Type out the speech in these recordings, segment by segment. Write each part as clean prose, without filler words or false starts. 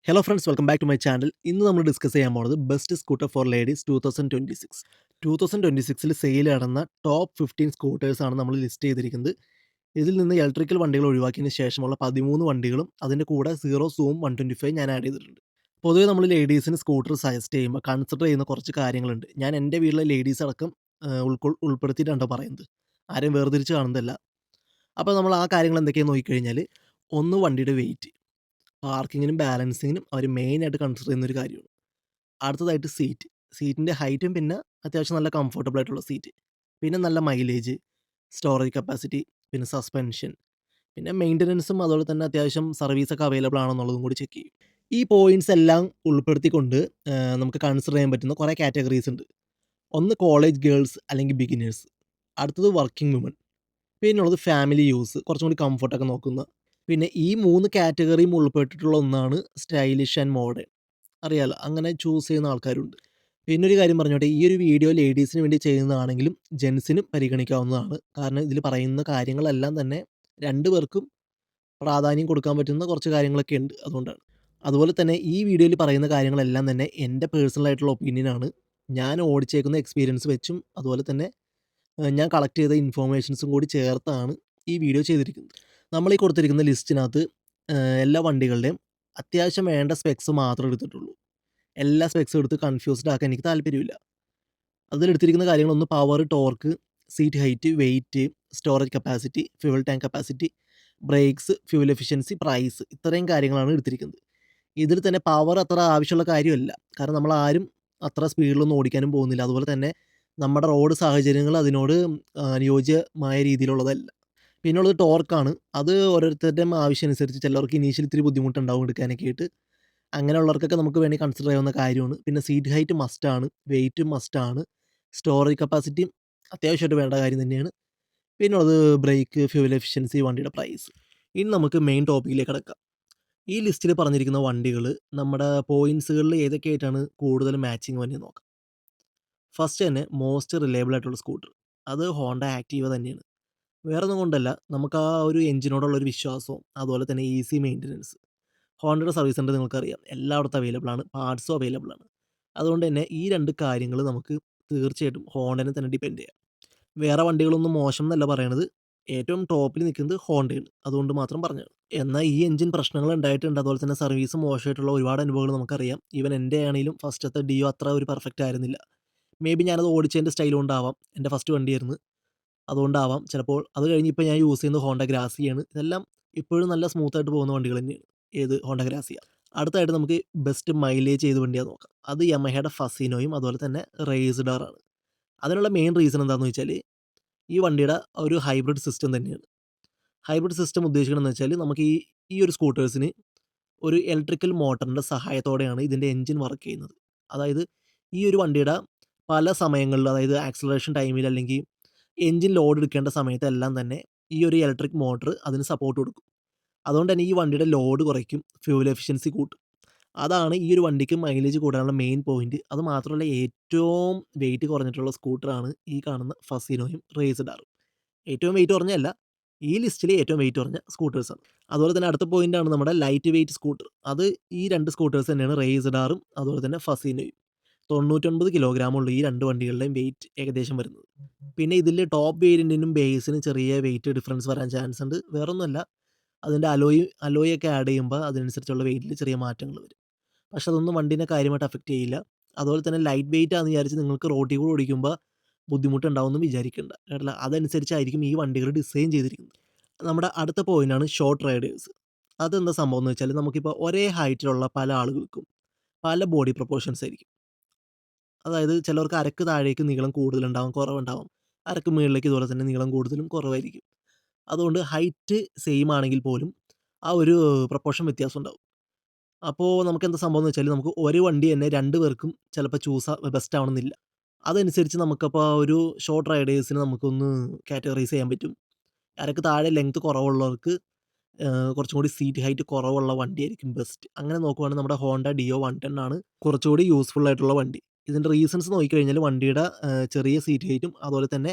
Hello friends, welcome back to my channel. ഇന്ന് നമ്മൾ discuss ചെയ്യാൻ പോകുന്നത് best scooter for ladies 2026. 2026 sale നടന്ന ടോപ്പ് 15 സ്കൂട്ടേഴ്സാണ് നമ്മൾ ലിസ്റ്റ് ചെയ്തിരിക്കുന്നത്. ഇതിൽ നിന്ന് ഇലക്ട്രിക്കൽ വണ്ടികൾ ഒഴിവാക്കിയതിന് ശേഷമുള്ള 13 വണ്ടികളും അതിൻ്റെ കൂടെ സീറോ സൂം 125 ഞാൻ ആഡ് ചെയ്തിട്ടുണ്ട്. പൊതുവേ നമ്മൾ ലേഡീസിന് സ്കൂട്ടർ സജസ്റ്റ് ചെയ്യുമ്പോൾ കൺസിഡർ ചെയ്യുന്ന കുറച്ച് കാര്യങ്ങളുണ്ട്. ഞാൻ എൻ്റെ വീട്ടിലെ ലേഡീസ് അടക്കം ഉൾപ്പെടുത്തിയിട്ടാണ് പറയുന്നത്. ആരെയും വേർതിരിച്ച് കാണുന്നതല്ല. അപ്പോൾ നമ്മൾ ആ കാര്യങ്ങൾ എന്തൊക്കെയാണെന്ന് നോക്കിക്കഴിഞ്ഞാൽ, ഒന്ന് വണ്ടിയുടെ വെയിറ്റ്. പാർക്കിങ്ങിനും ബാലൻസിങ്ങിനും അവർ മെയിനായിട്ട് കൺസിഡർ ചെയ്യുന്നൊരു കാര്യമാണ്. അടുത്തതായിട്ട് സീറ്റ്. സീറ്റിൻ്റെ ഹൈറ്റും പിന്നെ അത്യാവശ്യം നല്ല കംഫർട്ടബിൾ ആയിട്ടുള്ള സീറ്റ്. പിന്നെ നല്ല മൈലേജ്, സ്റ്റോറേജ് കപ്പാസിറ്റി, പിന്നെ സസ്പെൻഷൻ, പിന്നെ മെയിൻ്റനൻസും അതുപോലെ തന്നെ അത്യാവശ്യം സർവീസൊക്കെ അവൈലബിൾ ആണെന്നുള്ളതും കൂടി ചെക്ക് ചെയ്യും. ഈ പോയിന്റ്സ് എല്ലാം ഉൾപ്പെടുത്തിക്കൊണ്ട് നമുക്ക് കൺസിഡർ ചെയ്യാൻ പറ്റുന്ന കുറേ കാറ്റഗറീസ് ഉണ്ട്. ഒന്ന് കോളേജ് ഗേൾസ് അല്ലെങ്കിൽ ബിഗിനേഴ്സ്. അടുത്തത് വർക്കിംഗ് വുമൺ. പിന്നെയുള്ളത് ഫാമിലി യൂസ്, കുറച്ചും കൂടി കംഫർട്ടൊക്കെ നോക്കുന്ന. പിന്നെ ഈ 3 കാറ്റഗറിയും ഉൾപ്പെട്ടിട്ടുള്ള ഒന്നാണ് സ്റ്റൈലിഷ് ആൻഡ് മോഡേൺ. അറിയാലോ, അങ്ങനെ ചൂസ് ചെയ്യുന്ന ആൾക്കാരുണ്ട്. പിന്നൊരു കാര്യം പറഞ്ഞോട്ടെ, ഈ ഒരു വീഡിയോ ലേഡീസിന് വേണ്ടി ചെയ്യുന്നതാണെങ്കിലും ജെൻസിനും പരിഗണിക്കാവുന്നതാണ്. കാരണം ഇതിൽ പറയുന്ന കാര്യങ്ങളെല്ലാം തന്നെ 2 പേർക്കും പ്രാധാന്യം കൊടുക്കാൻ പറ്റുന്ന കുറച്ച് കാര്യങ്ങളൊക്കെ ഉണ്ട്. അതുകൊണ്ടാണ്. അതുപോലെ തന്നെ ഈ വീഡിയോയിൽ പറയുന്ന കാര്യങ്ങളെല്ലാം തന്നെ എൻ്റെ പേഴ്സണൽ ആയിട്ടുള്ള ഒപ്പീനിയനാണ്. ഞാൻ ഓടിച്ചേക്കുന്ന എക്സ്പീരിയൻസ് വെച്ചും അതുപോലെ തന്നെ ഞാൻ കളക്ട് ചെയ്ത ഇൻഫോർമേഷൻസും കൂടി ചേർത്താണ് ഈ വീഡിയോ ചെയ്തിരിക്കുന്നത്. നമ്മൾ ഈ കൊടുത്തിരിക്കുന്ന ലിസ്റ്റിനകത്ത് എല്ലാ വണ്ടികളുടെയും അത്യാവശ്യം വേണ്ട സ്പെക്സ് മാത്രമേ എടുത്തിട്ടുള്ളൂ. എല്ലാ സ്പെക്സും എടുത്ത് കൺഫ്യൂസ്ഡ് ആക്കാൻ എനിക്ക് താല്പര്യമില്ല. അതിലെടുത്തിരിക്കുന്ന കാര്യങ്ങളൊന്ന് power, torque, seat height, weight, storage capacity, fuel tank capacity, brakes, fuel efficiency, price, ഇത്രയും കാര്യങ്ങളാണ് എടുത്തിരിക്കുന്നത്. ഇതിൽ തന്നെ പവർ അത്ര ആവശ്യമുള്ള കാര്യമല്ല. കാരണം നമ്മളാരും അത്ര സ്പീഡിലൊന്നും ഓടിക്കാനും പോകുന്നില്ല. അതുപോലെ തന്നെ നമ്മുടെ റോഡ് സാഹചര്യങ്ങൾ അതിനോട് അനുയോജ്യമായ രീതിയിലുള്ളതല്ല. പിന്നെയുള്ളത് ടോർക്കാണ്. അത് ഓരോരുത്തരുടെയും ആവശ്യം അനുസരിച്ച് ചിലർക്ക് ഇനീഷ്യലി ഇത്തിരി ബുദ്ധിമുട്ടുണ്ടാവും എടുക്കാനൊക്കെ ആയിട്ട്. അങ്ങനെയുള്ളവർക്കൊക്കെ നമുക്ക് വേണമെങ്കിൽ കൺസിഡർ ചെയ്യാവുന്ന കാര്യമാണ്. പിന്നെ സീറ്റ് ഹൈറ്റ് മസ്റ്റാണ്, വെയിറ്റും മസ്റ്റാണ്, സ്റ്റോറേജ് കപ്പാസിറ്റിയും അത്യാവശ്യമായിട്ട് വേണ്ട കാര്യം തന്നെയാണ്. പിന്നുള്ളത് ബ്രേക്ക്, ഫ്യൂവൽ എഫിഷ്യൻസി, വണ്ടിയുടെ പ്രൈസ്. ഇനി നമുക്ക് മെയിൻ ടോപ്പിക്കിലേക്ക് കടക്കാം. ഈ ലിസ്റ്റിൽ പറഞ്ഞിരിക്കുന്ന വണ്ടികൾ നമ്മുടെ പോയിന്റ്സുകളിൽ ഏതൊക്കെയായിട്ടാണ് കൂടുതൽ മാച്ചിങ് വന്നത് നോക്കാം. ഫസ്റ്റ് തന്നെ മോസ്റ്റ് റിലയബിൾ ആയിട്ടുള്ള സ്കൂട്ടർ, അത് ഹോണ്ട ആക്റ്റീവ തന്നെയാണ്. വേറൊന്നും കൊണ്ടല്ല, നമുക്ക് ആ ഒരു എഞ്ചിനോടുള്ള ഒരു വിശ്വാസവും അതുപോലെ തന്നെ ഈസി മെയിൻ്റനൻസ്. ഹോണ്ടയുടെ സർവീസ് സെൻ്റർ നിങ്ങൾക്കറിയാം, എല്ലായിടത്തും അവൈലബിൾ ആണ്, പാർട്സും അവൈലബിൾ ആണ്. അതുകൊണ്ട് തന്നെ ഈ 2 കാര്യങ്ങൾ നമുക്ക് തീർച്ചയായിട്ടും ഹോണ്ടനെ തന്നെ ഡിപ്പെൻഡ് ചെയ്യാം. വേറെ വണ്ടികളൊന്നും മോശം എന്നല്ല പറയണത്, ഏറ്റവും ടോപ്പിൽ നിൽക്കുന്നത് ഹോണ്ടയാണ്. അതുകൊണ്ട് മാത്രം പറഞ്ഞതാണ്. എന്നാൽ ഈ എഞ്ചിൻ പ്രശ്നങ്ങൾ ഉണ്ടായിട്ടുണ്ട്, അതുപോലെ തന്നെ സർവീസ് മോശമായിട്ടുള്ള ഒരുപാട് അനുഭവങ്ങൾ നമുക്കറിയാം. ഈവൻ എൻ്റെ ആണെങ്കിലും ഫസ്റ്റത്തെ ഡിയോ അത്ര ഒരു പെർഫെക്റ്റ് ആയിരുന്നില്ല. മേ ബി ഞാനത് ഓടിച്ചതിൻ്റെ സ്റ്റൈൽ കൊണ്ടാവാം, എൻ്റെ ഫസ്റ്റ് വണ്ടിയായിരുന്നു, അതുകൊണ്ടാവാം ചിലപ്പോൾ. അത് കഴിഞ്ഞ് ഇപ്പോൾ ഞാൻ യൂസ് ചെയ്യുന്നത് ഹോണ്ട ഗ്രാസിയാണ്. ഇതെല്ലാം ഇപ്പോഴും നല്ല സ്മൂത്തായിട്ട് പോകുന്ന വണ്ടികൾ തന്നെയാണ്. ഏത് ഹോണ്ട ഗ്രാസിയ. അടുത്തായിട്ട് നമുക്ക് ബെസ്റ്റ് മൈലേജ് ഏത് വണ്ടിയാണെന്ന് നോക്കാം. അത് യമഹയുടെ ഫസീനോയും അതുപോലെ തന്നെ റേസ്ഡാറാണ്. അതിനുള്ള മെയിൻ റീസൺ എന്താണെന്ന് വെച്ചാൽ, ഈ വണ്ടിയുടെ ഒരു ഹൈബ്രിഡ് സിസ്റ്റം തന്നെയാണ്. ഹൈബ്രിഡ് സിസ്റ്റം ഉദ്ദേശിക്കണമെന്ന് വെച്ചാൽ, നമുക്ക് ഈ ഈ ഒരു സ്കൂട്ടേഴ്സിന് ഒരു ഇലക്ട്രിക്കൽ മോട്ടറിൻ്റെ സഹായത്തോടെയാണ് ഇതിൻ്റെ എഞ്ചിൻ വർക്ക് ചെയ്യുന്നത്. അതായത് ഈ ഒരു വണ്ടിയുടെ പല സമയങ്ങളിൽ, അതായത് ആക്സിലറേഷൻ ടൈമിൽ അല്ലെങ്കിൽ എഞ്ചിൻ ലോഡ് എടുക്കേണ്ട സമയത്തെല്ലാം തന്നെ ഈ ഒരു ഇലക്ട്രിക് മോട്ടർ അതിന് സപ്പോർട്ട് കൊടുക്കും. അതുകൊണ്ട് തന്നെ ഈ വണ്ടിയുടെ ലോഡ് കുറയ്ക്കും, ഫ്യൂവൽ എഫിഷ്യൻസി കൂട്ടും. അതാണ് ഈ ഒരു വണ്ടിക്ക് മൈലേജ് കൂടാനുള്ള മെയിൻ പോയിന്റ്. അത് മാത്രമല്ല, ഏറ്റവും വെയിറ്റ് കുറഞ്ഞിട്ടുള്ള സ്കൂട്ടറാണ് ഈ കാണുന്ന ഫസീനോയും റേസ്ഡാറും. ഏറ്റവും വെയിറ്റ് കുറഞ്ഞതല്ല, ഈ ലിസ്റ്റിലെ ഏറ്റവും വെയിറ്റ് കുറഞ്ഞ സ്കൂട്ടേഴ്സാണ്. അതുപോലെ തന്നെ അടുത്ത പോയിന്റാണ് നമ്മുടെ ലൈറ്റ് വെയിറ്റ് സ്കൂട്ടർ. അത് ഈ 2 സ്കൂട്ടേഴ്സ് തന്നെയാണ്, റേസ്ഡാറും അതുപോലെ തന്നെ ഫസീനോയും. 99 കിലോഗ്രാമുള്ള ഈ 2 വണ്ടികളുടെയും വെയിറ്റ് ഏകദേശം വരുന്നത്. പിന്നെ ഇതിൽ ടോപ്പ് വേരിയൻറ്റിനും ബേസിനും ചെറിയ വെയിറ്റ് ഡിഫറൻസ് വരാൻ ചാൻസ് ഉണ്ട്. വേറൊന്നുമല്ല, അതിൻ്റെ അലോയൊക്കെ ആഡ് ചെയ്യുമ്പോൾ അതിനനുസരിച്ചുള്ള വെയിറ്റിൽ ചെറിയ മാറ്റങ്ങൾ വരും. പക്ഷെ അതൊന്നും വണ്ടീനെ കാര്യമായിട്ട് അഫക്റ്റ് ചെയ്യില്ല. അതുപോലെ തന്നെ ലൈറ്റ് വെയിറ്റ് ആണെന്ന് വിചാരിച്ച് നിങ്ങൾക്ക് റോട്ടിൽ കൂടെ ഓടിക്കുമ്പോൾ ബുദ്ധിമുട്ടുണ്ടാവുമെന്ന് വിചാരിക്കേണ്ട. കേട്ടില്ല, അതനുസരിച്ചായിരിക്കും ഈ വണ്ടികൾ ഡിസൈൻ ചെയ്തിരിക്കുന്നത്. നമ്മുടെ അടുത്ത പോയിന്റാണ് ഷോർട്ട് റൈഡേഴ്സ്. അതെന്താ സംഭവം എന്ന് വെച്ചാൽ, നമുക്കിപ്പോൾ ഒരേ ഹൈറ്റിലുള്ള പല ആളുകൾക്കും പല ബോഡി പ്രൊപ്പോർഷൻസ് ആയിരിക്കും. അതായത് ചിലർക്ക് അരക്ക് താഴേക്ക് നീളം കൂടുതലുണ്ടാവും, കുറവുണ്ടാവും. അരക്ക് മുകളിലേക്ക് ഇതുപോലെ തന്നെ നീളം കൂടുതലും കുറവായിരിക്കും. അതുകൊണ്ട് ഹൈറ്റ് സെയിം ആണെങ്കിൽ പോലും ആ ഒരു പ്രൊപ്പോർഷൻ വ്യത്യാസം ഉണ്ടാവും. അപ്പോൾ നമുക്കെന്താ സംഭവം എന്ന് വെച്ചാൽ, നമുക്ക് ഒരു വണ്ടി തന്നെ 2 പേർക്കും ചിലപ്പോൾ ബെസ്റ്റ് ആവണമെന്നില്ല. അതനുസരിച്ച് നമുക്കപ്പോൾ ആ ഒരു ഷോർട്ട് റൈഡേഴ്സിനെ നമുക്കൊന്ന് കാറ്റഗറൈസ് ചെയ്യാൻ പറ്റും. അരക്ക് താഴെ ലെങ്ത് കുറവുള്ളവർക്ക് കുറച്ചും കൂടി സീറ്റ് ഹൈറ്റ് കുറവുള്ള വണ്ടിയായിരിക്കും ബെസ്റ്റ്. അങ്ങനെ നോക്കുവാണെങ്കിൽ നമ്മുടെ ഹോണ്ട ഡിയോ 110 ആണ് കുറച്ചുകൂടി യൂസ്ഫുൾ ആയിട്ടുള്ള വണ്ടി. ഇതിൻ്റെ റീസൺസ് നോക്കിക്കഴിഞ്ഞാൽ, വണ്ടിയുടെ ചെറിയ സീറ്റ് ഹൈറ്റും അതുപോലെ തന്നെ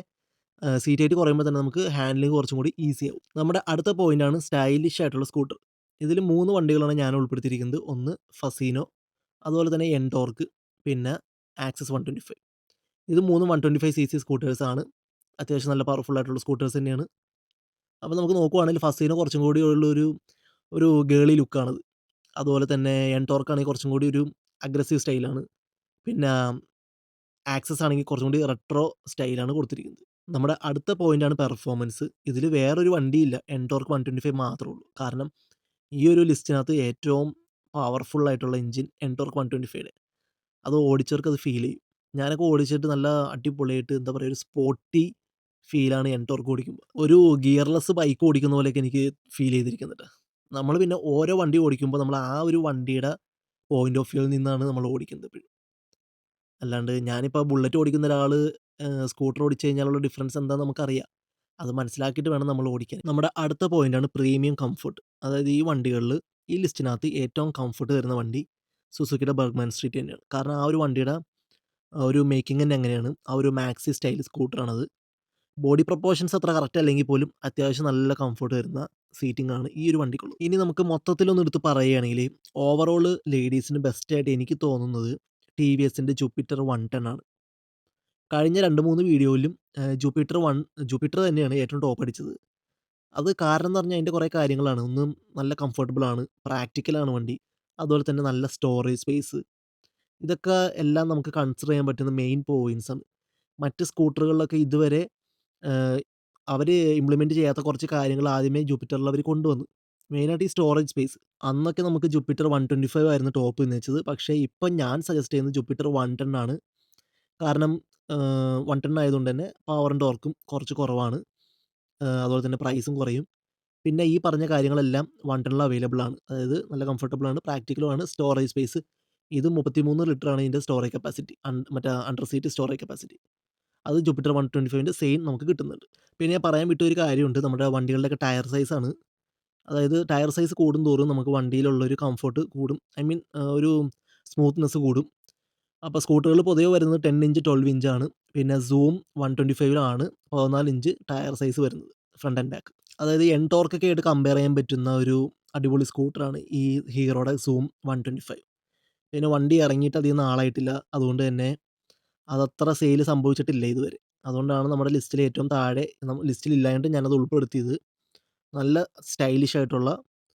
സീറ്റ് ഹൈറ്റ് കുറയുമ്പോൾ തന്നെ നമുക്ക് ഹാൻഡ്ലിംഗ് കുറച്ചും കൂടി ഈസി ആവും. നമ്മുടെ അടുത്ത പോയിന്റാണ് സ്റ്റൈലിഷ് ആയിട്ടുള്ള സ്കൂട്ടർ. ഇതിൽ 3 വണ്ടികളാണ് ഞാൻ ഉൾപ്പെടുത്തിയിരിക്കുന്നത്. ഒന്ന് ഫസീനോ, അതുപോലെ തന്നെ എൻടോർക്ക്, പിന്നെ ആക്സസ് 125. ഇത് 3ഉം 125 സിസി സ്കൂട്ടേഴ്സാണ്. അത്യാവശ്യം നല്ല പവർഫുൾ ആയിട്ടുള്ള സ്കൂട്ടേഴ്സ് തന്നെയാണ്. അപ്പോൾ നമുക്ക് നോക്കുവാണെങ്കിൽ ഫസീനോ കുറച്ചും കൂടി ഒരു ഗേളി ലുക്കാണത്. അതുപോലെ തന്നെ എൻടോർക്ക് ആണെങ്കിൽ കുറച്ചും കൂടി ഒരു അഗ്രസീവ് സ്റ്റൈലാണ്. പിന്നെ ആക്സസ് ആണെങ്കിൽ കുറച്ചും കൂടി റെട്രോ സ്റ്റൈലാണ് കൊടുത്തിരിക്കുന്നത്. നമ്മുടെ അടുത്ത പോയിന്റാണ് പെർഫോമൻസ്. ഇതിൽ വേറൊരു വണ്ടിയില്ല. എൻടോർക്ക് 125 മാത്രമേ ഉള്ളൂ. കാരണം ഈ ഒരു ലിസ്റ്റിനകത്ത് ഏറ്റവും പവർഫുൾ ആയിട്ടുള്ള എഞ്ചിൻ എൻടോർക്ക് 125യുടെ. അത് ഓടിച്ചവർക്ക് അത് ഫീൽ ചെയ്യും. ഞാനൊക്കെ ഓടിച്ചിട്ട് നല്ല അടിപൊളിയായിട്ട് എന്താ പറയുക ഒരു സ്പോർട്ടി ഫീലാണ് എൻടോർക്ക് ഓടിക്കുമ്പോൾ. ഒരു ഗിയർലെസ് ബൈക്ക് ഓടിക്കുന്ന പോലെയൊക്കെ എനിക്ക് ഫീൽ ചെയ്തിരിക്കുന്നുണ്ട്. നമ്മൾ പിന്നെ ഓരോ വണ്ടി ഓടിക്കുമ്പോൾ നമ്മൾ ആ ഒരു വണ്ടിയുടെ പോയിന്റ് ഓഫ് വ്യൂവിൽ നിന്നാണ് നമ്മൾ ഓടിക്കുന്നത് എപ്പഴും. അല്ലാണ്ട് ഞാനിപ്പോൾ ബുള്ളറ്റ് ഓടിക്കുന്ന ഒരാള് സ്കൂട്ടർ ഓടിച്ച് കഴിഞ്ഞാലുള്ള ഡിഫറൻസ് എന്താന്ന് നമുക്കറിയാം. അത് മനസ്സിലാക്കിയിട്ട് വേണം നമ്മൾ ഓടിക്കാൻ. നമ്മുടെ അടുത്ത പോയിന്റാണ് പ്രീമിയം കംഫർട്ട്. അതായത് ഈ വണ്ടികളിൽ ഈ ലിസ്റ്റിനകത്ത് ഏറ്റവും കംഫർട്ട് തരുന്ന വണ്ടി സുസുക്കിയുടെ ബർഗ്മാൻ സ്ട്രീറ്റ് തന്നെയാണ്. കാരണം ആ ഒരു വണ്ടിയുടെ ഒരു മേക്കിംഗ് തന്നെ അങ്ങനെയാണ്. ആ ഒരു മാക്സി സ്റ്റൈൽ സ്കൂട്ടറാണത്. ബോഡി പ്രൊപ്പോർഷൻസ് അത്ര കറക്റ്റ് അല്ലെങ്കിൽ പോലും അത്യാവശ്യം നല്ല കംഫർട്ട് തരുന്ന സീറ്റിംഗ് ആണ് ഈ ഒരു വണ്ടിക്കുള്ളത്. ഇനി നമുക്ക് മൊത്തത്തിലൊന്ന് എടുത്ത് പറയുകയാണെങ്കിൽ ഓവറോൾ ലേഡീസിന് ബെസ്റ്റായിട്ട് എനിക്ക് തോന്നുന്നത് ടി വി എസിൻ്റെ ജൂപ്പിറ്റർ 110 ആണ്. കഴിഞ്ഞ 2, 3 വീഡിയോയിലും ജൂപ്പിറ്റർ തന്നെയാണ് ഏറ്റവും ടോപ്പ് അടിച്ചത്. അത് കാരണം എന്ന് പറഞ്ഞാൽ അതിൻ്റെ കുറേ കാര്യങ്ങളാണ്. ഒന്ന് നല്ല കംഫർട്ടബിൾ ആണ്, പ്രാക്ടിക്കൽ ആണ് വണ്ടി. അതുപോലെ തന്നെ നല്ല സ്റ്റോറേജ് സ്പേസ്. ഇതൊക്കെ എല്ലാം നമുക്ക് കൺസിഡർ ചെയ്യാൻ പറ്റുന്ന മെയിൻ പോയിന്റ്സ് ആണ്. മറ്റ് സ്കൂട്ടറുകളിലൊക്കെ ഇതുവരെ ഏഹ്, അവര് ഇംപ്ലിമെന്റ് ചെയ്യാത്ത കുറച്ച് കാര്യങ്ങൾ ആദ്യമേ ജൂപ്പിറ്ററിൽ അവർ കൊണ്ടുവന്നു. മെയിനായിട്ട് ഈ സ്റ്റോറേജ് സ്പേസ്. അന്നൊക്കെ നമുക്ക് ജൂപ്പിറ്റർ 125 ആയിരുന്നു ടോപ്പ് എന്ന് വെച്ചത്. പക്ഷേ ഇപ്പം ഞാൻ സജസ്റ്റ് ചെയ്യുന്നത് ജൂപ്പിറ്റർ 110 ആണ്. കാരണം 110 ആയതുകൊണ്ട് തന്നെ പവറും ടോർക്കും കുറച്ച് കുറവാണ്. അതുപോലെ തന്നെ പ്രൈസും കുറയും. പിന്നെ ഈ പറഞ്ഞ കാര്യങ്ങളെല്ലാം 110ൽ അവൈലബിൾ ആണ്. അതായത് നല്ല കംഫർട്ടബിൾ ആണ്, പ്രാക്ടിക്കലും ആണ്, സ്റ്റോറേജ് സ്പേസ്. ഇത് 33 ലിറ്ററാണ് ഇതിൻ്റെ സ്റ്റോറേജ് കപ്പാസിറ്റി. മറ്റേ അണ്ടർ സീറ്റ് സ്റ്റോറേജ് കപ്പാസിറ്റി. അത് ജൂപ്പിറ്റർ 125ൻ്റെ സെയിം നമുക്ക് കിട്ടുന്നുണ്ട്. പിന്നെ ഞാൻ പറയാൻ വിട്ട ഒരു കാര്യമുണ്ട്. നമ്മുടെ വണ്ടികളുടെയൊക്കെ ടയർ സൈസാണ്. അതായത് ടയർ സൈസ് കൂടുന്തോറും നമുക്ക് വണ്ടിയിലുള്ളൊരു കംഫർട്ട് കൂടും. ഐ മീൻ ഒരു സ്മൂത്ത്നെസ് കൂടും. അപ്പോൾ സ്കൂട്ടറുകൾ പൊതുവെ വരുന്നത് 10 ഇഞ്ച്, 12 ഇഞ്ചാണ്. പിന്നെ സൂം 125ലാണ് 14 ഇഞ്ച് ടയർ സൈസ് വരുന്നത് ഫ്രണ്ട് ആൻഡ് ബാക്ക്. അതായത് എൻടോർക്കൊക്കെ ആയിട്ട് കമ്പയർ ചെയ്യാൻ പറ്റുന്ന ഒരു അടിപൊളി സ്കൂട്ടറാണ് ഈ ഹീറോയുടെ സൂം 125. പിന്നെ വണ്ടി ഇറങ്ങിയിട്ട് അധികം നാളായിട്ടില്ല. അതുകൊണ്ട് തന്നെ അതത്ര സെയിൽ സംഭവിച്ചിട്ടില്ല ഇതുവരെ. അതുകൊണ്ടാണ് നമ്മുടെ ലിസ്റ്റിൽ ഏറ്റവും താഴെ ലിസ്റ്റിൽ ഇല്ലാഞ്ഞിട്ട് ഞാനത് ഉൾപ്പെടുത്തിയത്. നല്ല സ്റ്റൈലിഷ് ആയിട്ടുള്ള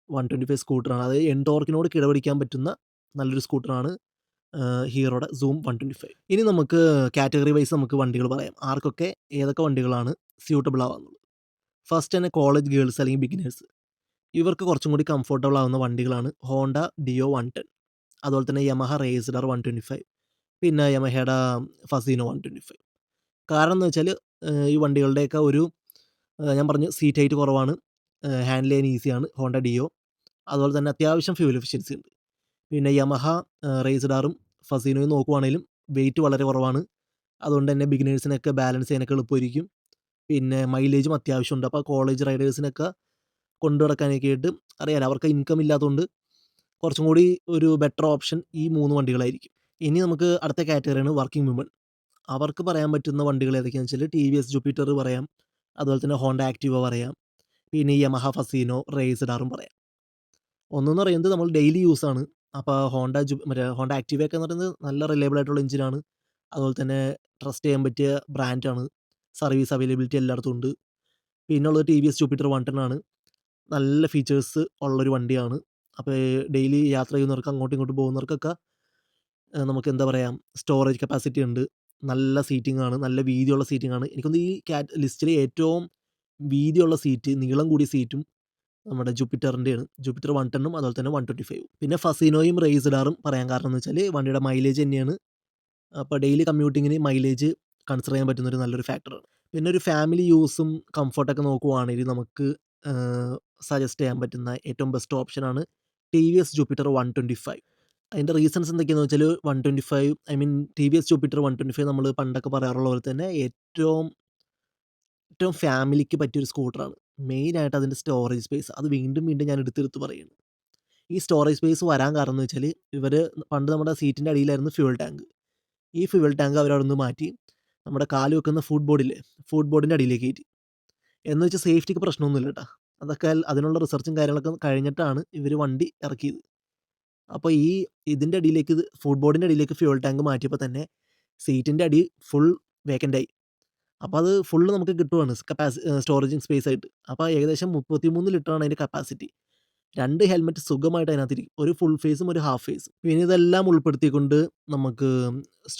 125 സ്കൂട്ടറാണ്. അതായത് എൻടോർക്കിനോട് കിടപിടിക്കാൻ പറ്റുന്ന നല്ലൊരു സ്കൂട്ടറാണ് ഹീറോയുടെ സൂം 125. ഇനി നമുക്ക് കാറ്റഗറി വൈസ് നമുക്ക് വണ്ടികൾ പറയാം. ആർക്കൊക്കെ ഏതൊക്കെ വണ്ടികളാണ് സ്യൂട്ടബിൾ ആവാന്നുള്ളത്. ഫസ്റ്റ് തന്നെ കോളേജ് ഗേൾസ് അല്ലെങ്കിൽ ബിഗിനേഴ്സ്. ഇവർക്ക് കുറച്ചും കൂടി കംഫർട്ടബിൾ ആവുന്ന വണ്ടികളാണ് ഹോണ്ട ഡിയോ 110, അതുപോലെ തന്നെ യമഹ റേസഡർ 125, പിന്നെ യമഹയുടെ ഫസീനോ 125. കാരണം എന്ന് വെച്ചാൽ ഈ വണ്ടികളുടെയൊക്കെ ഒരു ഞാൻ പറഞ്ഞു സീറ്റ് ഹൈറ്റ് കുറവാണ്, ഹാൻഡിൽ ചെയ്യാൻ ഈസിയാണ് ഹോണ്ട ഡിയോ. അതുപോലെ തന്നെ അത്യാവശ്യം ഫ്യൂൽ എഫിഷ്യൻസി ഉണ്ട്. പിന്നെ യമഹ റേസഡാറും ഫസീനോയും നോക്കുവാണെങ്കിലും വെയിറ്റ് വളരെ കുറവാണ്. അതുകൊണ്ട് തന്നെ ബിഗിനേഴ്സിനൊക്കെ ബാലൻസ് ചെയ്യാനൊക്കെ എളുപ്പമായിരിക്കും. പിന്നെ മൈലേജും അത്യാവശ്യമുണ്ട്. അപ്പോൾ കോളേജ് റൈഡേഴ്സിനൊക്കെ കൊണ്ടു നടക്കാനൊക്കെ ആയിട്ട് അറിയാലോ അവർക്ക് ഇൻകം ഇല്ലാത്തതുകൊണ്ട് കുറച്ചും കൂടി ഒരു ബെറ്റർ ഓപ്ഷൻ ഈ 3 വണ്ടികളായിരിക്കും. ഇനി നമുക്ക് അടുത്ത കാറ്റഗറിയാണ് വർക്കിംഗ് വുമൺ. അവർക്ക് പറയാൻ പറ്റുന്ന വണ്ടികൾ ഏതൊക്കെയാണെന്ന് വെച്ചാൽ ടി വി എസ് ജൂപ്പിറ്റർ പറയാം. അതുപോലെ തന്നെ ഹോണ്ട ആക്ടിവ പറയാം. പിന്നെ യമഹ ഫസീനോ, റേസഡാറും പറയാം. ഒന്നെന്ന് പറയുന്നത് നമ്മൾ ഡെയിലി യൂസാണ്. അപ്പോൾ മറ്റേ ഹോണ്ട ആക്ടിവയൊക്കെ എന്ന് പറയുന്നത് നല്ല റിലയബിൾ ആയിട്ടുള്ള എഞ്ചിനാണ്. അതുപോലെ തന്നെ ട്രസ്റ്റ് ചെയ്യാൻ പറ്റിയ ബ്രാൻഡാണ്. സർവീസ് അവൈലബിലിറ്റി എല്ലായിടത്തും ഉണ്ട്. പിന്നുള്ളത് ടി വി എസ് ജൂപ്പിറ്റർ 110 ആണ്. നല്ല ഫീച്ചേഴ്സ് ഉള്ളൊരു വണ്ടിയാണ്. അപ്പോൾ ഡെയിലി യാത്ര ചെയ്യുന്നവർക്ക് അങ്ങോട്ടും ഇങ്ങോട്ടും പോകുന്നവർക്കൊക്കെ നമുക്ക് എന്താ പറയാ സ്റ്റോറേജ് കപ്പാസിറ്റി ഉണ്ട്. നല്ല സീറ്റിംഗ് ആണ്. നല്ല വീതിയുള്ള സീറ്റിംഗ് ആണ്. എനിക്ക് തോന്നുന്നു ഈ ലിസ്റ്റിലെ ഏറ്റവും വീതിയുള്ള സീറ്റ്, നീളം കൂടിയ സീറ്റും നമ്മുടെ ജൂപ്പിറ്ററിൻ്റെയാണ്. ജൂപ്പിറ്റർ 110ഉം അതുപോലെ തന്നെ 125ഉം. പിന്നെ ഫസീനോയും റേസഡാറും പറയാൻ കാരണം എന്ന് വെച്ചാൽ വണ്ടിയുടെ മൈലേജ് തന്നെയാണ്. അപ്പോൾ ഡെയിലി കമ്മ്യൂട്ടിങ്ങിന് മൈലേജ് കൺസിഡർ ചെയ്യാൻ പറ്റുന്ന ഒരു നല്ലൊരു ഫാക്ടറാണ്. പിന്നെ ഒരു ഫാമിലി യൂസും കംഫർട്ടൊക്കെ നോക്കുവാണെങ്കിൽ നമുക്ക് സജസ്റ്റ് ചെയ്യാൻ പറ്റുന്ന ഏറ്റവും ബെസ്റ്റ് ഓപ്ഷനാണ് ടി വി എസ് ജൂപ്പിറ്റർ 125. അതിൻ്റെ റീസൺസ് എന്തൊക്കെയാണെന്ന് വെച്ചാൽ 125 I mean T V S Jupiter 125 നമ്മൾ പണ്ടൊക്കെ പറയാറുള്ള പോലെ തന്നെ ഏറ്റവും ഏറ്റവും ഫാമിലിക്ക് പറ്റിയൊരു സ്കൂട്ടറാണ്. മെയിനായിട്ട് അതിൻ്റെ സ്റ്റോറേജ് സ്പേസ്. അത് വീണ്ടും വീണ്ടും ഞാൻ എടുത്തെടുത്ത് പറയുന്നു. ഈ സ്റ്റോറേജ് സ്പേസ് വരാൻ കാരണം എന്ന് വെച്ചാൽ പണ്ട് നമ്മുടെ സീറ്റിൻ്റെ അടിയിലായിരുന്നു ഫ്യൂൽ ടാങ്ക്. ഈ ഫ്യൂൽ ടാങ്ക് അവരവിടുന്ന് മാറ്റി നമ്മുടെ കാല് വെക്കുന്ന ഫുട് ബോർഡില്ലേ, ഫുട് ബോർഡിൻ്റെ അടിയിലേക്ക് കയറ്റി. എന്ന് വെച്ച് സേഫ്റ്റിക്ക് പ്രശ്നമൊന്നുമില്ല കേട്ടോ. അതൊക്കെ അതിനുള്ള റിസർച്ചും കാര്യങ്ങളൊക്കെ കഴിഞ്ഞിട്ടാണ് ഇവര് വണ്ടി ഇറക്കിയത്. അപ്പൊ ഇതിന്റെ അടിയിലേക്ക് ഫുട് ബോർഡിന്റെ അടിയിലേക്ക് ഫ്യൂവൽ ടാങ്ക് മാറ്റിയപ്പോ തന്നെ സീറ്റിന്റെ അടി ഫുൾ വേക്കന്റ് ആയി. അപ്പൊ അത് ഫുള്ള് നമുക്ക് കിട്ടുവാണ് സ്റ്റോറേജിങ് സ്പേസ് ആയിട്ട്. അപ്പൊ ഏകദേശം 33 ലിറ്ററാണ് അതിന്റെ കപ്പാസിറ്റി. 2 ഹെൽമെറ്റ് സുഖമായിട്ട് അതിനകത്തിരിക്കും. ഒരു ഫുൾ ഫേസും ഒരു ഹാഫ് ഫേസും. പിന്നെ ഇതെല്ലാം ഉൾപ്പെടുത്തിക്കൊണ്ട് നമുക്ക്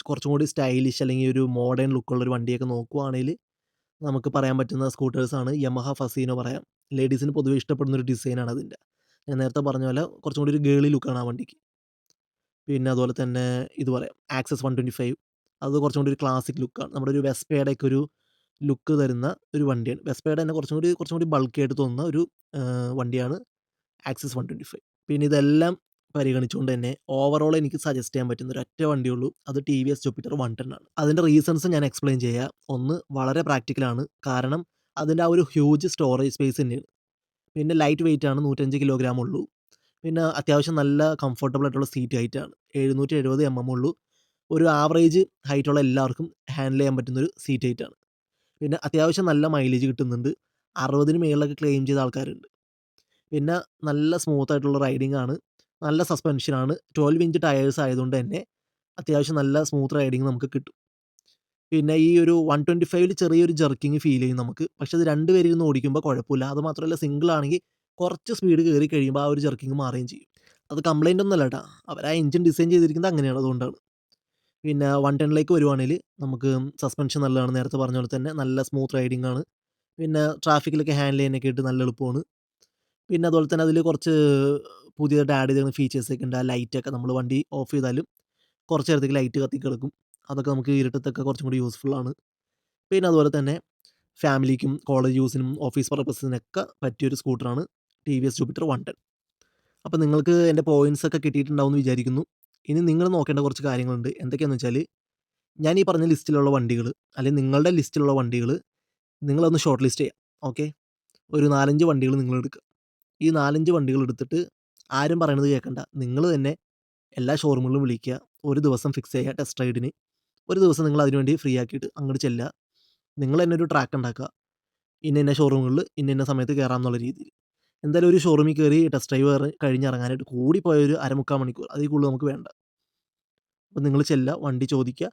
കുറച്ചും കൂടി സ്റ്റൈലിഷ് അല്ലെങ്കിൽ ഒരു മോഡേൺ ലുക്കുള്ള ഒരു വണ്ടിയൊക്കെ നോക്കുവാണേല് നമുക്ക് പറയാൻ പറ്റുന്ന സ്കൂട്ടേഴ്സാണ് യമഹ ഫസീനോ പറയാം. ലേഡീസിന് പൊതുവെ ഇഷ്ടപ്പെടുന്ന ഒരു ഡിസൈനാണ് അതിന്റെ. ഞാൻ നേരത്തെ പറഞ്ഞ പോലെ കുറച്ചും കൂടി ഒരു ഗേളി ലുക്കാണ് ആ വണ്ടിക്ക്. പിന്നെ അതുപോലെ തന്നെ ഇത് പറയാം ആക്സസ് 125 അത് കുറച്ചും കൂടി ഒരു ക്ലാസിക് ലുക്കാണ്. നമ്മുടെ ഒരു വെസ്പയുടെയൊക്കെ ഒരു ലുക്ക് തരുന്ന ഒരു വണ്ടിയാണ്. വെസ്പയുടെ തന്നെ കുറച്ചും കൂടി ബൾക്കി ആയിട്ട് തോന്നുന്ന ഒരു വണ്ടിയാണ് ആക്സസ് 125. പിന്നെ ഇതെല്ലാം പരിഗണിച്ചുകൊണ്ട് തന്നെ ഓവറോൾ എനിക്ക് സജസ്റ്റ് ചെയ്യാൻ പറ്റുന്ന ഒരൊറ്റ വണ്ടിയേ ഉള്ളൂ. അത് ടി വി എസ് ജുപ്പിറ്റർ 110 ആണ്. അതിന്റെ റീസൺസ് ഞാൻ എക്സ്പ്ലെയിൻ ചെയ്യാം. ഒന്ന് വളരെ പ്രാക്ടിക്കലാണ്. കാരണം അതിന്റെ ആ ഒരു ഹ്യൂജ് സ്റ്റോറേജ് സ്പേസ് തന്നെയാണ്. പിന്നെ ലൈറ്റ് വെയിറ്റ് ആണ്. 105 കിലോഗ്രാം ഉള്ളൂ. പിന്നെ അത്യാവശ്യം നല്ല കംഫർട്ടബിൾ ആയിട്ടുള്ള സീറ്റ് ഹൈറ്റ് ആണ്. 770 ഉള്ളൂ. ഒരു ആവറേജ് ഹൈറ്റുള്ള എല്ലാവർക്കും ഹാൻഡിൽ ചെയ്യാൻ പറ്റുന്ന ഒരു സീറ്റ് ഹൈറ്റ് ആണ്. പിന്നെ അത്യാവശ്യം നല്ല മൈലേജ് കിട്ടുന്നുണ്ട്. 60ന് മേളിലൊക്കെ ക്ലെയിം ചെയ്ത ആൾക്കാരുണ്ട്. പിന്നെ നല്ല സ്മൂത്ത് ആയിട്ടുള്ള റൈഡിംഗ് ആണ്. നല്ല സസ്പെൻഷനാണ്. 12 ഇഞ്ച് ടയേഴ്സ് ആയതുകൊണ്ട് തന്നെ അത്യാവശ്യം നല്ല സ്മൂത്ത് റൈഡിംഗ് നമുക്ക് കിട്ടും. പിന്നെ ഈ ഒരു 125ല് ചെറിയൊരു ജെർക്കിങ് ഫീൽ ചെയ്യും നമുക്ക്. പക്ഷെ അത് 2 പേരിരുന്ന് ഓടിക്കുമ്പോൾ കുഴപ്പമില്ല. അത് മാത്രമല്ല സിംഗിൾ ആണെങ്കിൽ കുറച്ച് സ്പീഡ് കേറി കഴിയുമ്പോൾ ആ ഒരു ജെർക്കിങ് മാറുകയും ചെയ്യും. അത് കംപ്ലയിന്റ് ഒന്നുമല്ല ട്ടാ. അവരാ എഞ്ചിൻ ഡിസൈൻ ചെയ്തിരിക്കുന്നത് അങ്ങനെയാണ്. അതുകൊണ്ടാണ്. പിന്നെ 110ലേക്ക് വരുവാണേല് നമുക്ക് സസ്പെൻഷൻ നല്ലതാണ്. നേരത്തെ പറഞ്ഞ പോലെ തന്നെ നല്ല സ്മൂത്ത് റൈഡിംഗ് ആണ്. പിന്നെ ട്രാഫിക്കിലൊക്കെ ഹാൻഡിൽ ചെയ്യാനൊക്കെ ആയിട്ട് നല്ല എളുപ്പമാണ്. പിന്നെ അതുപോലെ തന്നെ അതില് കുറച്ച് പുതിയതായിട്ട് ആഡ് ചെയ്തിരിക്കുന്ന ഫീച്ചേഴ്സൊക്കെ ഉണ്ട്. ആ ലൈറ്റൊക്കെ നമ്മൾ വണ്ടി ഓഫ് ചെയ്താലും കുറച്ച് നേരത്തേക്ക് ലൈറ്റ് കത്തി കിടക്കും. അതൊക്കെ നമുക്ക് ഇരുട്ടത്തൊക്കെ കുറച്ചും കൂടി യൂസ്ഫുൾ ആണ്. പിന്നെ അതുപോലെ തന്നെ ഫാമിലിക്കും കോളേജ് യൂസിനും ഓഫീസ് പർപ്പസിനൊക്കെ പറ്റിയൊരു സ്കൂട്ടറാണ് ടി വി എസ് ജുപ്പിറ്റർ 110. അപ്പോൾ നിങ്ങൾക്ക് എൻ്റെ പോയിന്റ്സ് ഒക്കെ കിട്ടിയിട്ടുണ്ടാവും എന്ന് വിചാരിക്കുന്നു. ഇനി നിങ്ങൾ നോക്കേണ്ട കുറച്ച് കാര്യങ്ങളുണ്ട്. എന്തൊക്കെയാണെന്ന് വെച്ചാൽ ഞാൻ ഈ പറഞ്ഞ ലിസ്റ്റിലുള്ള വണ്ടികൾ അല്ലെങ്കിൽ നിങ്ങളുടെ ലിസ്റ്റിലുള്ള വണ്ടികൾ നിങ്ങളൊന്ന് ഷോർട്ട് ലിസ്റ്റ് ചെയ്യുക. ഓക്കെ. ഒരു 4, 5 വണ്ടികൾ നിങ്ങൾ എടുക്കുക. ഈ 4, 5 വണ്ടികൾ എടുത്തിട്ട് ആരും പറയണത് കേൾക്കണ്ട. നിങ്ങൾ തന്നെ എല്ലാ ഷോറൂമുകളിലും വിളിക്കുക. ഒരു ദിവസം ഫിക്സ് ചെയ്യുക ടെസ്റ്റ് റൈഡിന്. ഒരു ദിവസം നിങ്ങൾ അതിനുവേണ്ടി ഫ്രീ ആക്കിയിട്ട് അങ്ങോട്ട് ചെല്ലുക. നിങ്ങൾ തന്നെ ഒരു ട്രാക്ക് ഉണ്ടാക്കുക. ഇന്ന ഷോറൂമുകളിൽ ഇന്ന സമയത്ത് കയറാം എന്നുള്ള രീതിയിൽ. എന്തായാലും ഒരു ഷോറൂമിൽ കയറി ടെസ്റ്റ് ഡ്രൈവ് കഴിഞ്ഞിറങ്ങാനായിട്ട് കൂടിപ്പോയ ഒരു 1/4 മണിക്കൂർ. അതിൽ കൂടുതൽ നമുക്ക് വേണ്ട. അപ്പോൾ നിങ്ങൾ ചെല്ലുക, വണ്ടി ചോദിക്കുക.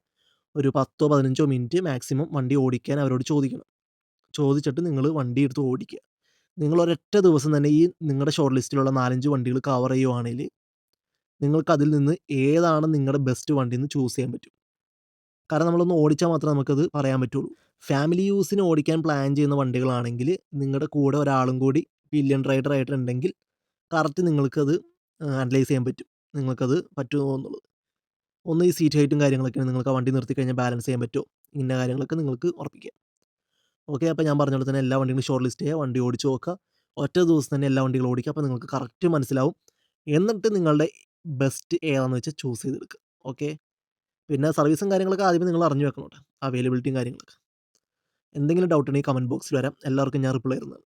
ഒരു 10 15 മിനിറ്റ് മാക്സിമം വണ്ടി ഓടിക്കാൻ അവരോട് ചോദിക്കണം. ചോദിച്ചിട്ട് നിങ്ങൾ വണ്ടി എടുത്ത് ഓടിക്കുക. നിങ്ങൾ ഒരൊറ്റ ദിവസം തന്നെ ഈ നിങ്ങളുടെ ഷോർട്ട് ലിസ്റ്റിലുള്ള 4, 5 വണ്ടികൾ കവർ ചെയ്യുവാണെങ്കിൽ നിങ്ങൾക്ക് അതിൽ നിന്ന് ഏതാണ് നിങ്ങളുടെ ബെസ്റ്റ് വണ്ടി എന്ന് ചൂസ് ചെയ്യാൻ പറ്റും. കാരണം നമ്മളൊന്ന് ഓടിച്ചാൽ മാത്രമേ നമുക്കത് പറയാൻ പറ്റുള്ളൂ. ഫാമിലി യൂസിന് ഓടിക്കാൻ പ്ലാൻ ചെയ്യുന്ന വണ്ടികളാണെങ്കിൽ നിങ്ങളുടെ കൂടെ ഒരാളും കൂടി പില്ലിയൺ റൈഡർ ആയിട്ടുണ്ടെങ്കിൽ കറക്റ്റ് നിങ്ങൾക്കത് അനലൈസ് ചെയ്യാൻ പറ്റും. നിങ്ങൾക്കത് പറ്റുമോ എന്നുള്ളത്. ഒന്ന് ഈ സീറ്റ് ഹൈറ്റും കാര്യങ്ങളൊക്കെയാണ് നിങ്ങൾക്ക് ആ വണ്ടി നിർത്തി കഴിഞ്ഞാൽ ബാലൻസ് ചെയ്യാൻ പറ്റുമോ? ഇന്ന കാര്യങ്ങളൊക്കെ നിങ്ങൾക്ക് ഉറപ്പിക്കാം. ഓക്കെ. അപ്പോൾ ഞാൻ പറഞ്ഞ പോലെ തന്നെ എല്ലാ വണ്ടികളും ഷോർട്ട് ലിസ്റ്റ് ചെയ്യുക. വണ്ടി ഓടിച്ച് നോക്കുക. ഒറ്റ ദിവസം തന്നെ എല്ലാ വണ്ടികളും ഓടിക്കുക. അപ്പോൾ നിങ്ങൾക്ക് കറക്റ്റ് മനസ്സിലാവും. എന്നിട്ട് നിങ്ങളുടെ ബെസ്റ്റ് ഏതാണെന്ന് വെച്ചാൽ ചൂസ് ചെയ്തെടുക്കുക. ഓക്കെ. പിന്നെ സർവീസും കാര്യങ്ങളൊക്കെ ആദ്യമേ നിങ്ങൾ അറിഞ്ഞു വെക്കണം കേട്ടോ. അവൈലബിലിറ്റിയും കാര്യങ്ങളൊക്കെ. എന്തെങ്കിലും ഡൗട്ട് ഉണ്ടെങ്കിൽ കമന്റ് ബോക്സിൽ വരാം. എല്ലാവർക്കും ഞാൻ റിപ്ലൈ തരുന്നതാണ്.